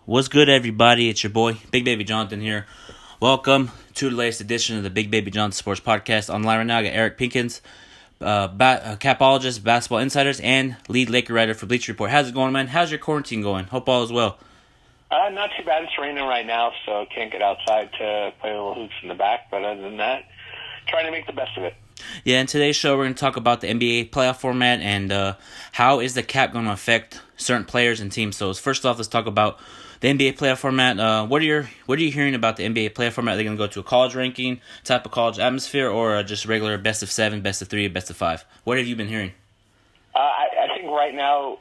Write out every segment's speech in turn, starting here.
What's good, everybody? It's your boy, Bigbabyjonathan here. Welcome to the latest edition of the Bigbabyjonathan Sports Podcast. Online right now, I got Eric Pincus, capologist, basketball insiders, and lead Laker writer for Bleacher Report. How's it going, man? How's your quarantine going? Hope all is well. Not too bad. It's raining right now, so can't get outside to play a little hoops in the back. But other than that, trying to make the best of it. Yeah, in today's show, we're going to talk about the NBA playoff format and how is the cap going to affect certain players and teams. So first off, let's talk about the NBA playoff format. What are you hearing about the NBA playoff format? Are they going to go to a college ranking type of college atmosphere, or just regular best of 7, best of 3, best of 5? What have you been hearing? I think right now,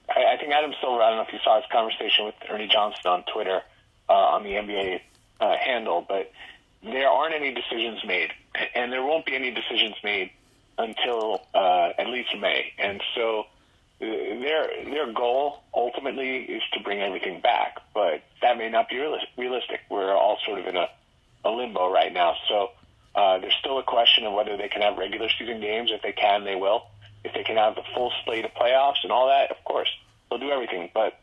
I think Adam Silver, I don't know if you saw his conversation with Ernie Johnson on Twitter on the NBA handle, but there aren't any decisions made, and there won't be any decisions made until at least May. And so their goal ultimately is to bring everything back, but that may not be realistic. We're all sort of in a limbo right now. So there's still a question of whether they can have regular season games. If they can, they will. If they can have the full slate of playoffs and all that, of course, they'll do everything. But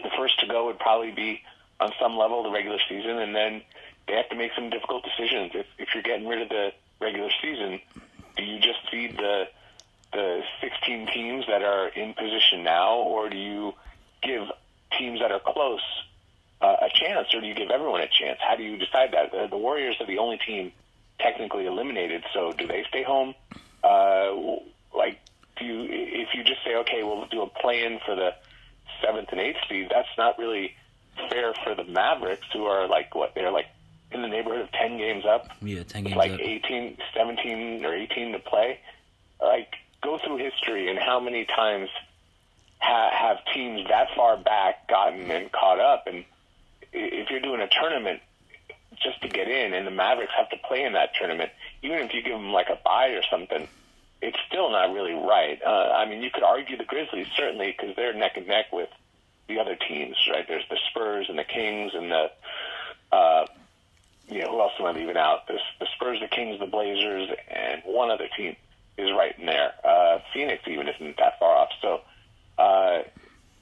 the first to go would probably be, on some level, the regular season, and then they have to make some difficult decisions. If you're getting rid of the regular season, do you just feed the 16 teams that are in position now, or do you give teams that are close a chance, or do you give everyone a chance? How do you decide that? The Warriors are the only team technically eliminated, so do they stay home? If you just say, okay, we'll do a play-in for the 7th and 8th seed, that's not really fair for the Mavericks, who are they're like in the neighborhood of 10 games up. Yeah, 10 games like up. 18, 17 or 18 to play. Go through history and how many times have teams that far back gotten and caught up. And if you're doing a tournament just to get in, and the Mavericks have to play in that tournament, even if you give them like a bye or something, it's still not really right. You could argue the Grizzlies, certainly, because they're neck and neck with the other teams, right? There's the Spurs and the Kings and the, who else am I leaving out? The Spurs, the Kings, the Blazers, and one other team is right in there. Phoenix even isn't that far off. So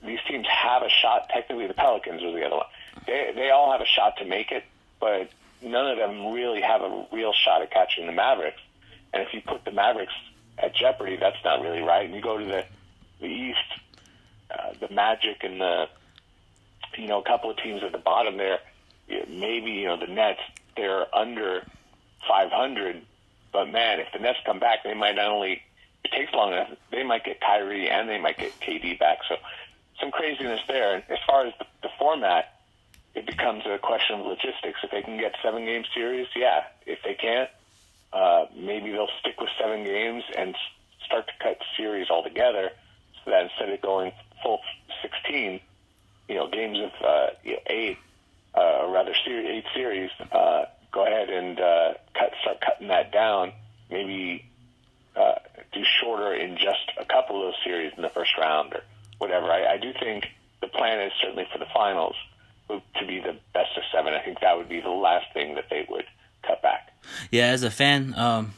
these teams have a shot. Technically, the Pelicans was the other one. They all have a shot to make it, but none of them really have a real shot at catching the Mavericks. And if you put the Mavericks at jeopardy, that's not really right. And you go to the East, the Magic and a couple of teams at the bottom there, maybe, the Nets, they're under 500, but man, if the Nets come back, they might not only, it takes long enough, they might get Kyrie and they might get KD back. So some craziness there. And as far as the format, it becomes a question of logistics. If they can get 7-game series, yeah. If they can't, maybe they'll stick with 7 games and start to cut series altogether, so that instead of going full 16, games of 8, or rather 8 series, go ahead and start cutting that down. Maybe do shorter in just a couple of those series in the first round or whatever. I do think the plan is certainly for the finals to be the best of 7. I think that would be the last thing that they would cut back. Yeah, as a fan,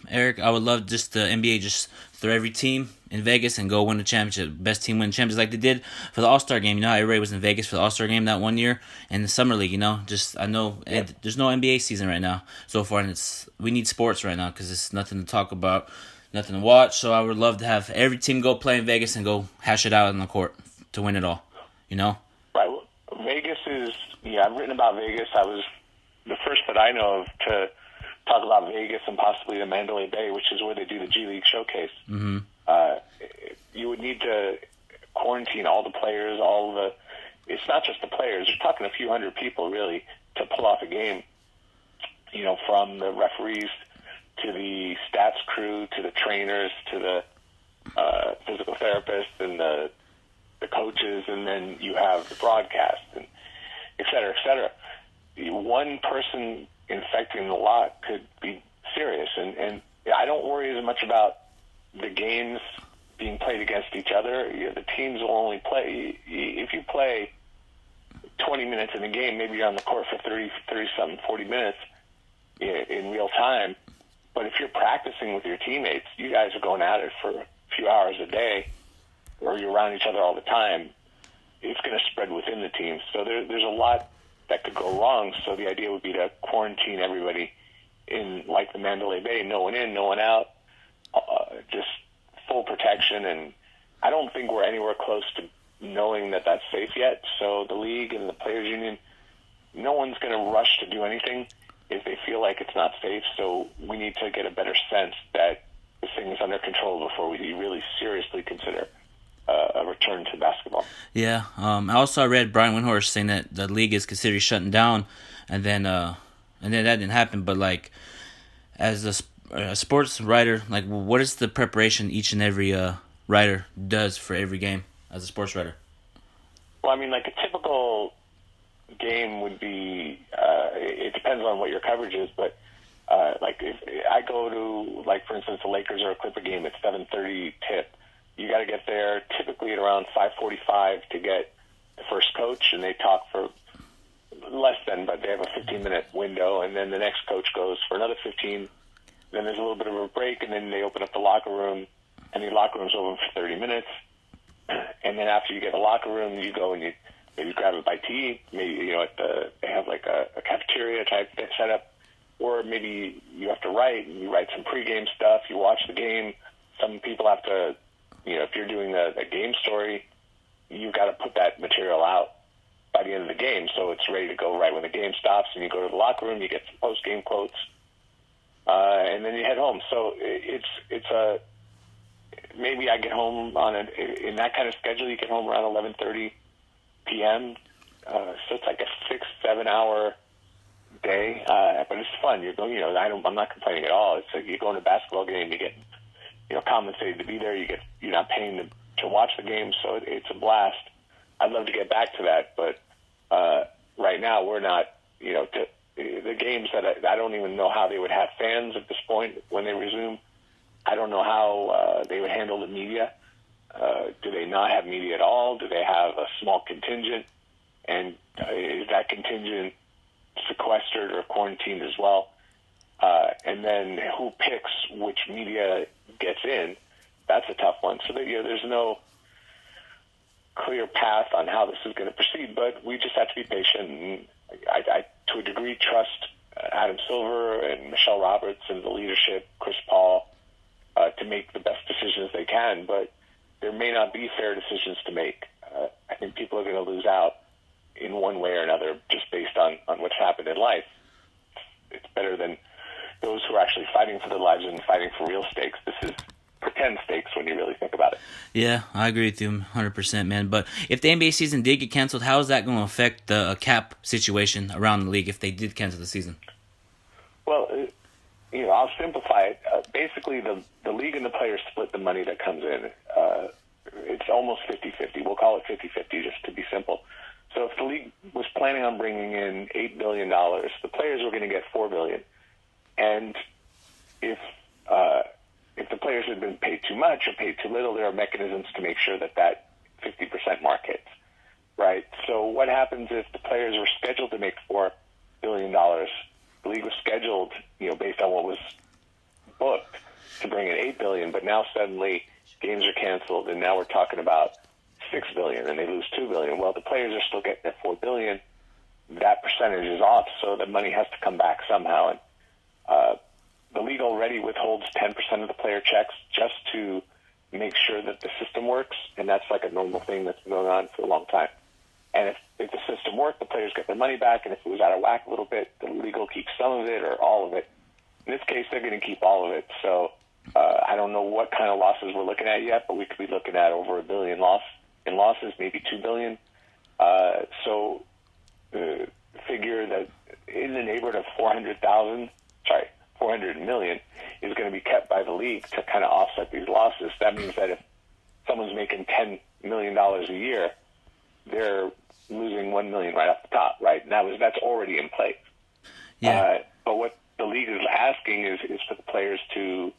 Eric, I would love just the NBA just throw every team in Vegas and go win the championship. Best team win the championship like they did for the All-Star game. How everybody was in Vegas for the All-Star game that one year, and the Summer League, I know there's no NBA season right now so far, and we need sports right now because it's nothing to talk about, nothing to watch. So I would love to have every team go play in Vegas and go hash it out on the court to win it all, Right. Well, Vegas is, I've written about Vegas. I was the first that I know of to talk about Vegas and possibly the Mandalay Bay, which is where they do the G League showcase. Mm-hmm. You would need to quarantine all the players, it's not just the players. You're talking a few hundred people, really, to pull off a game, from the referees to the stats crew to the trainers to the physical therapists and the coaches, and then you have the broadcast, and et cetera, et cetera. One person infecting the lot could be serious, and I don't worry as much about the games being played against each other. The teams will only play, if you play 20 minutes in a game, maybe you're on the court for 30-something, 40 minutes in real time, but if you're practicing with your teammates, you guys are going at it for a few hours a day, or you're around each other all the time, it's going to spread within the team. So there's a lot that could go wrong. So the idea would be to quarantine everybody in like the Mandalay Bay, no one in, no one out, just full protection. And I don't think we're anywhere close to knowing that that's safe yet. So the league and the players union, no one's going to rush to do anything if they feel like it's not safe. So we need to get a better sense that this thing is under control before we really seriously consider a return to basketball. Yeah. I also read Brian Windhorst saying that the league is considering shutting down, and then that didn't happen. But like, as a sports writer, like, what is the preparation each and every writer does for every game as a sports writer? Well, I mean, like a typical game would be, it depends on what your coverage is, but like if I go to, like, for instance, the Lakers or a Clipper game at 7:30 tip, you got to get there typically at around 5:45 to get the first coach, and they talk for less than, but they have a 15-minute window, and then the next coach goes for another 15. Then there's a little bit of a break, and then they open up the locker room, and the locker room's open for 30 minutes. And then after you get the locker room, you go and you maybe grab a bite to eat. Maybe, they have like a cafeteria type setup, or maybe you have to write, and you write some pregame stuff. You watch the game. Some people have to, if you're doing a game story, you've got to put that material out by the end of the game, so it's ready to go right when the game stops. And you go to the locker room, you get some post-game quotes, and then you head home. So it's a maybe I get home in that kind of schedule. You get home around 11:30 p.m. So it's like a 6-7 hour day, but it's fun. You're going, I'm not complaining at all. It's like you're going to a basketball game, you get compensated to be there. You're not paying to watch the game, so it's a blast. I'd love to get back to that, but right now we're not. The games that I don't even know how they would have fans at this point when they resume. I don't know how they would handle the media. Do they not have media at all? Do they have a small contingent? And is that contingent sequestered or quarantined as well? And then who picks which media gets in? That's a tough one. So there's no clear path on how this is going to proceed, but we just have to be patient. And I to a degree, trust Adam Silver and Michelle Roberts and the leadership, Chris Paul, to make the best decisions they can, but there may not be fair decisions to make. I think people are going to lose out in one way or another just based on what's happened in life. It's better than those who are actually fighting for their lives and fighting for real stakes. This is pretend stakes when you really think about it. Yeah, I agree with you 100%, man. But if the NBA season did get canceled, how is that going to affect the cap situation around the league if they did cancel the season? Well, I'll simplify it. Basically, the league and the players split the money that comes in. It's almost 50-50. We'll call it 50-50 just to be simple. So if the league was planning on bringing in $8 billion, the players were going to get $4 billion. And if the players had been paid too much or paid too little, there are mechanisms to make sure that 50% mark hits, right? So what happens if the players were scheduled to make $4 billion? The league was scheduled, based on what was booked, to bring in $8 billion, but now suddenly games are canceled, and now we're talking about $6 billion, and they lose $2 billion. Well, the players are still getting their $4 billion. That percentage is off, so the money has to come back somehow. And the league already withholds 10% of the player checks just to make sure that the system works, and that's like a normal thing that's been going on for a long time. And if the system worked, the players get their money back, and if it was out of whack a little bit, the league will keep some of it or all of it. In this case, they're going to keep all of it. So I don't know what kind of losses we're looking at yet, but we could be looking at over $1 billion in losses, maybe $2 billion. So figure that in the neighborhood of 400 million is going to be kept by the league to kind of offset these losses. That means that if someone's making $10 million a year, they're losing $1 million right off the top, right? And that's already in place. Yeah. But what the league is asking is for the players to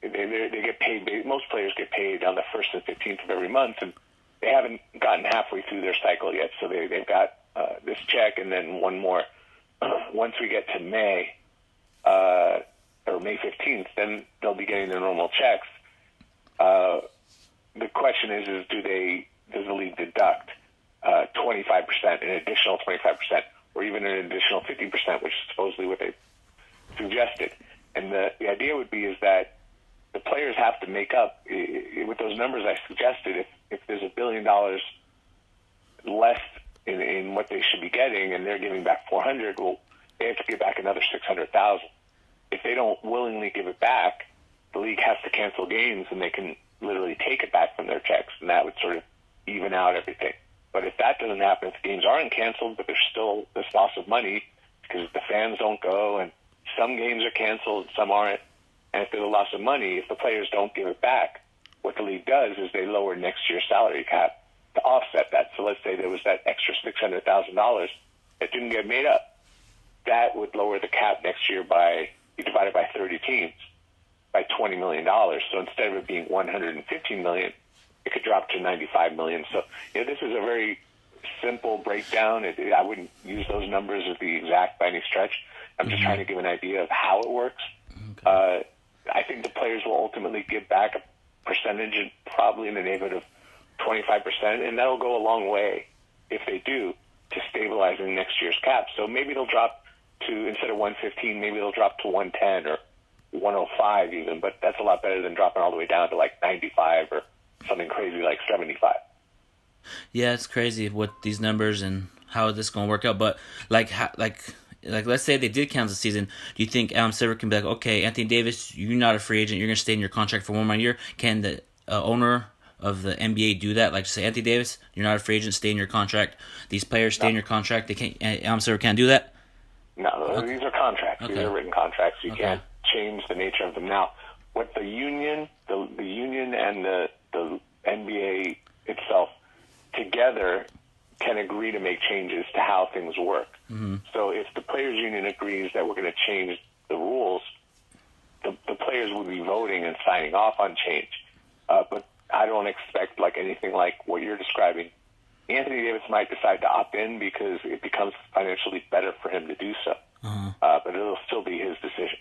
they get paid. Most players get paid on the 1st and 15th of every month, and they haven't gotten halfway through their cycle yet. So they've got this check and then one more. Once we get to May or May 15th, then they'll be getting their normal checks. The question is do they does the league deduct 25%, an additional 25%, or even an additional 50%, which is supposedly what they suggested. And the idea would be is that the players have to make up, with those numbers I suggested, if there's $1 billion less in what they should be getting and they're giving back 400, well, they have to give back another 600,000. If they don't willingly give it back, the league has to cancel games and they can literally take it back from their checks, and that would sort of even out everything. But if that doesn't happen, if the games aren't canceled, but there's still this loss of money because the fans don't go, and some games are canceled, some aren't, and if there's a loss of money, if the players don't give it back, what the league does is they lower next year's salary cap to offset that. So let's say there was that extra $600,000 that didn't get made up. That would lower the cap next year by, you divide it by 30 teams, by $20 million. So instead of it being $115 million, it could drop to $95 million. So this is a very simple breakdown. I wouldn't use those numbers as the exact by any stretch. I'm just trying to give an idea of how it works. Okay. I think the players will ultimately give back a percentage, probably in the neighborhood of 25%, and that'll go a long way, if they do, to stabilizing next year's cap. So maybe they'll drop to, instead of 115, maybe they'll drop to 110 or 105 even, but that's a lot better than dropping all the way down to like 95 or something crazy like 75. Yeah, it's crazy what these numbers and how this going to work out. But like let's say they did cancel the season. Do you think Adam Silver can be like, okay, Anthony Davis, you're not a free agent. You're going to stay in your contract for one more year. Can the owner of the NBA do that? Like, say, Anthony Davis, you're not a free agent. Stay in your contract. These players stay in your contract. They can't. Adam Silver can't do that. No, okay. These are contracts. Okay. These are written contracts. You can't change the nature of them. Now, what the union, the union and the NBA itself together can agree to make changes to how things work. Mm-hmm. So if the players' union agrees that we're going to change the rules, the players will be voting and signing off on change. But I don't expect like anything like what you're describing. Anthony Davis might decide to opt in because it becomes financially better for him to do so. But it'll still be his decision.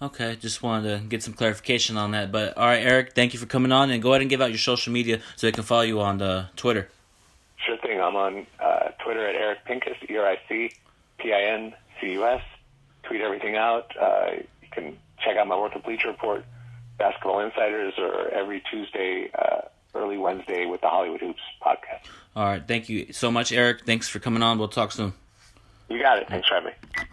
Okay, just wanted to get some clarification on that. But all right, Eric, thank you for coming on, and go ahead and give out your social media so they can follow you on the Twitter. Sure thing. I'm on Twitter at Eric Pincus, EricPincus. Tweet everything out. You can check out my work at Bleacher Report, Basketball Insiders, or every Tuesday, early Wednesday with the Hollywood Hoops podcast. All right. Thank you so much, Eric. Thanks for coming on. We'll talk soon. You got it. Thanks for having me.